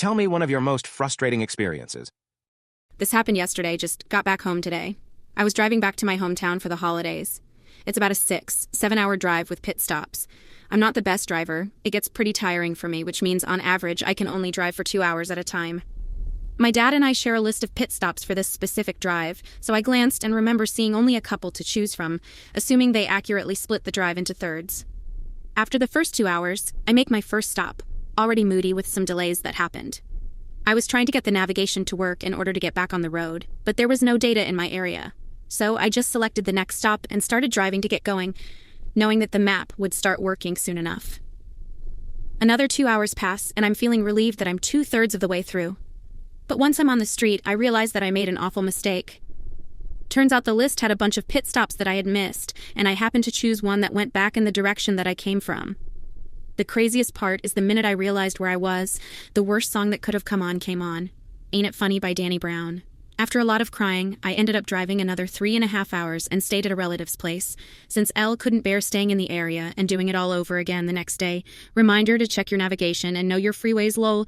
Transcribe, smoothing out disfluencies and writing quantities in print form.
Tell me one of your most frustrating experiences. This happened yesterday, just got back home today. I was driving back to my hometown for the holidays. It's about a 7-hour drive with pit stops. I'm not the best driver. It gets pretty tiring for me, which means on average I can only drive for 2 hours at a time. My dad and I share a list of pit stops for this specific drive, so I glanced and remember seeing only a couple to choose from, assuming they accurately split the drive into thirds. After the first 2 hours, I make my first stop, already moody with some delays that happened. I was trying to get the navigation to work in order to get back on the road, but there was no data in my area. So I just selected the next stop and started driving to get going, knowing that the map would start working soon enough. Another 2 hours pass, and I'm feeling relieved that I'm 2/3 of the way through. But once I'm on the street, I realize that I made an awful mistake. Turns out the list had a bunch of pit stops that I had missed, and I happened to choose one that went back in the direction that I came from. The craziest part is the minute I realized where I was, the worst song that could have come on came on. Ain't It Funny by Danny Brown. After a lot of crying, I ended up driving another 3.5 hours and stayed at a relative's place. Since Elle couldn't bear staying in the area and doing it all over again the next day, reminder to check your navigation and know your freeways lol.